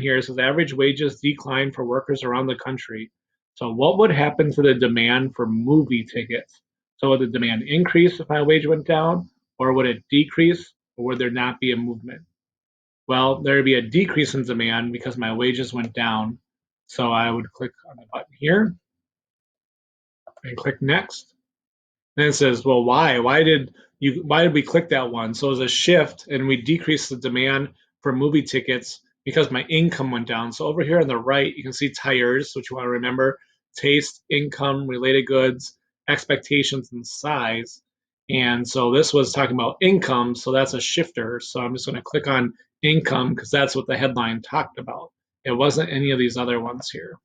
here. It says average wages decline for workers around the country. So what would happen to the demand for movie tickets? So would the demand increase if my wage went down, or would it decrease, or would there not be a movement? Well, there would be a decrease in demand because my wages went down. So I would click on the button here and click next. And it says, well, why? Why did we click that one? So it was a shift and we decreased the demand for movie tickets because my income went down. So over here on the right, you can see tires, which you want to remember, taste, income, related goods, expectations, and size. And so this was talking about income, so that's a shifter. So I'm just going to click on income because that's what the headline talked about. It wasn't any of these other ones here.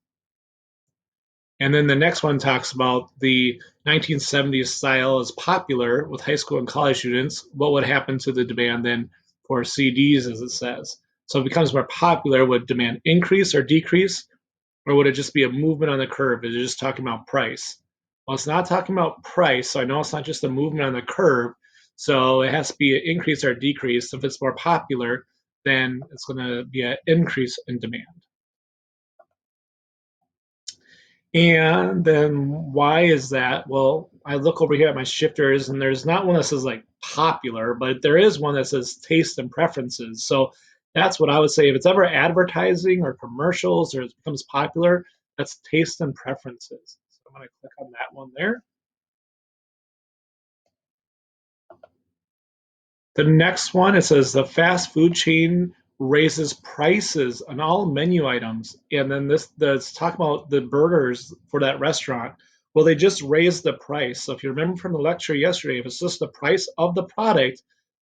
And then the next one talks about the 1970s style is popular with high school and college students. What would happen to the demand then for CDs, as it says? So if it becomes more popular, would demand increase or decrease? Or would it just be a movement on the curve? Is it just talking about price? Well, it's not talking about price, so I know it's not just a movement on the curve. So it has to be an increase or decrease. If it's more popular, then it's going to be an increase in demand. And then why is that? Well, I look over here at my shifters, and there's not one that says like popular, but there is one that says taste and preferences. So that's what I would say. If it's ever advertising or commercials or it becomes popular, that's taste and preferences. So I'm going to click on that one there. The next one, it says the fast food chain raises prices on all menu items. And then let's talk about the burgers for that restaurant. Well, they just raised the price. So if you remember from the lecture yesterday, if it's just the price of the product,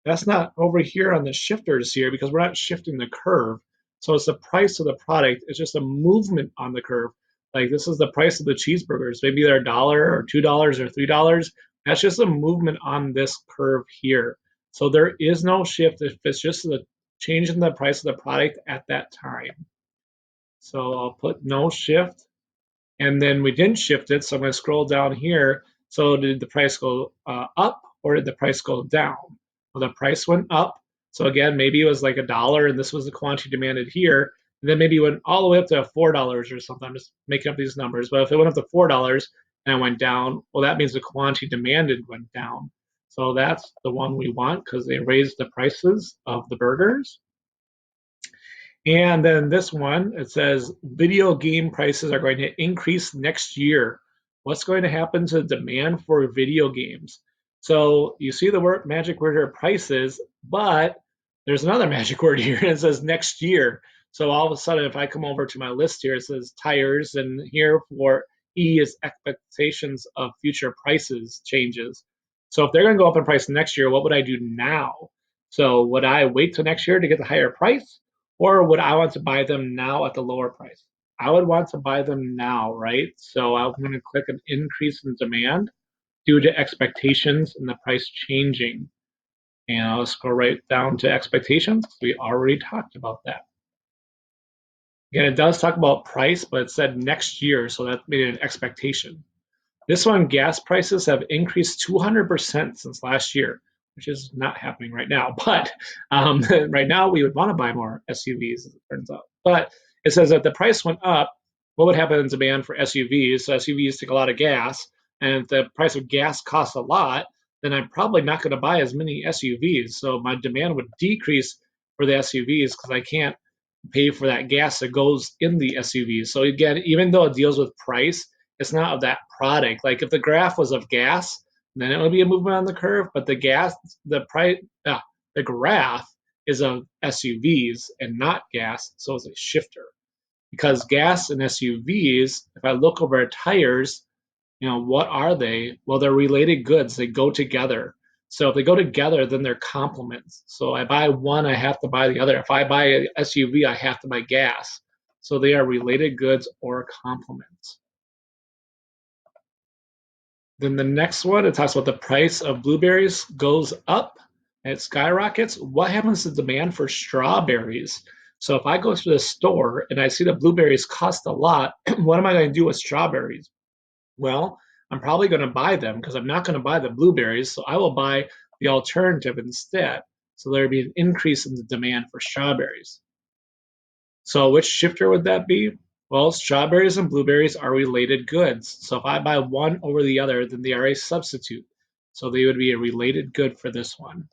that's not over here on the shifters here because we're not shifting the curve. So it's the price of the product. It's just a movement on the curve. Like this is the price of the cheeseburgers. Maybe they're $1 or $2 or $3. That's just a movement on this curve here. So there is no shift if it's just the change in the price of the product at that time. So I'll put no shift, and then we didn't shift it. So I'm going to scroll down here. So did the price go up or did the price go down? Well, the price went up. So again, maybe it was like $1 and this was the quantity demanded here. And then maybe it went all the way up to $4 or something. I'm just making up these numbers. But if it went up to $4 and it went down, well, that means the quantity demanded went down. So that's the one we want because they raised the prices of the burgers. And then this one, it says video game prices are going to increase next year. What's going to happen to the demand for video games? So you see the word magic word here, prices, but there's another magic word here, and it says next year. So all of a sudden, if I come over to my list here, it says tires, and here for E is expectations of future prices changes. So if they're going to go up in price next year, what would I do now? So would I wait till next year to get the higher price? Or would I want to buy them now at the lower price? I would want to buy them now, right? So I'm going to click an increase in demand due to expectations and the price changing. And I'll scroll right down to expectations. We already talked about that. Again, it does talk about price, but it said next year, so that made it an expectation. This one, gas prices have increased 200% since last year, which is not happening right now. But right now, we would want to buy more SUVs, as it turns out. But it says that the price went up. What would happen in demand for SUVs? So SUVs take a lot of gas, and if the price of gas costs a lot, then I'm probably not going to buy as many SUVs. So my demand would decrease for the SUVs because I can't pay for that gas that goes in the SUVs. So again, even though it deals with price, it's not of that product. Like if the graph was of gas, then it would be a movement on the curve. But the graph is of SUVs and not gas, so it's a shifter. Because gas and SUVs, if I look over at tires, what are they? Well, they're related goods. They go together. So if they go together, then they're complements. So I buy one, I have to buy the other. If I buy an SUV, I have to buy gas. So they are related goods or complements. Then the next one, it talks about the price of blueberries goes up, it skyrockets. What happens to demand for strawberries? So if I go to the store and I see that blueberries cost a lot, what am I going to do with strawberries? Well, I'm probably going to buy them because I'm not going to buy the blueberries, so I will buy the alternative instead. So there would be an increase in the demand for strawberries. So which shifter would that be? Well, strawberries and blueberries are related goods. So if I buy one over the other, then they are a substitute. So they would be a related good for this one.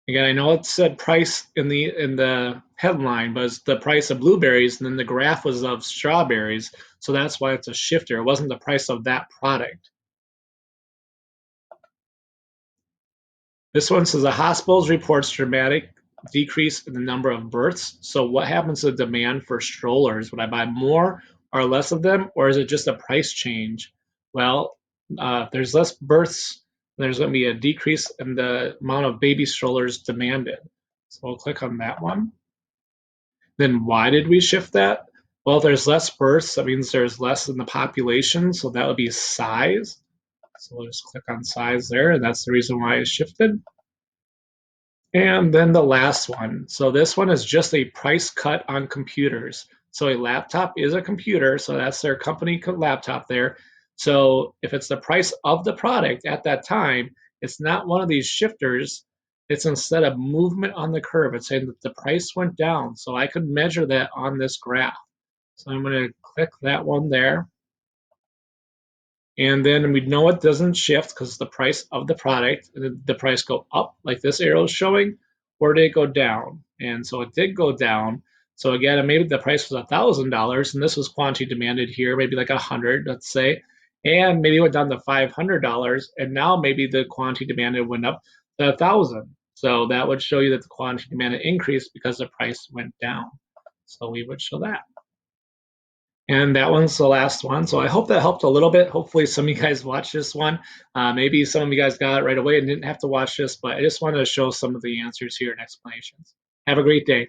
Again, I know it said price in the headline, but it's the price of blueberries, and then the graph was of strawberries. So that's why it's a shifter. It wasn't the price of that product. This one says the hospitals reports dramatic decrease in the number of births. So what happens to demand for strollers? Would I buy more or less of them, or is it just a price change? Well, if there's less births, there's going to be a decrease in the amount of baby strollers demanded. So we'll click on that one. Then why did we shift that? Well, if there's less births, that means there's less in the population, so that would be size. So we'll just click on size there, and that's the reason why it shifted. And then the last one. So this one is just a price cut on computers. So a laptop is a computer, so that's their company laptop there. So if it's the price of the product at that time, it's not one of these shifters. It's instead of movement on the curve. It's saying that the price went down. So I could measure that on this graph. So I'm going to click that one there. And then we know it doesn't shift because it's the price of the product. Did the price go up like this arrow is showing, or did it go down? And so it did go down. So again, maybe the price was $1,000, and this was quantity demanded here, maybe like 100, let's say, and maybe it went down to $500, and now maybe the quantity demanded went up to 1,000. So that would show you that the quantity demanded increased because the price went down. So we would show that. And that one's the last one. So I hope that helped a little bit. Hopefully, some of you guys watched this one. Maybe some of you guys got it right away and didn't have to watch this, but I just wanted to show some of the answers here and explanations. Have a great day.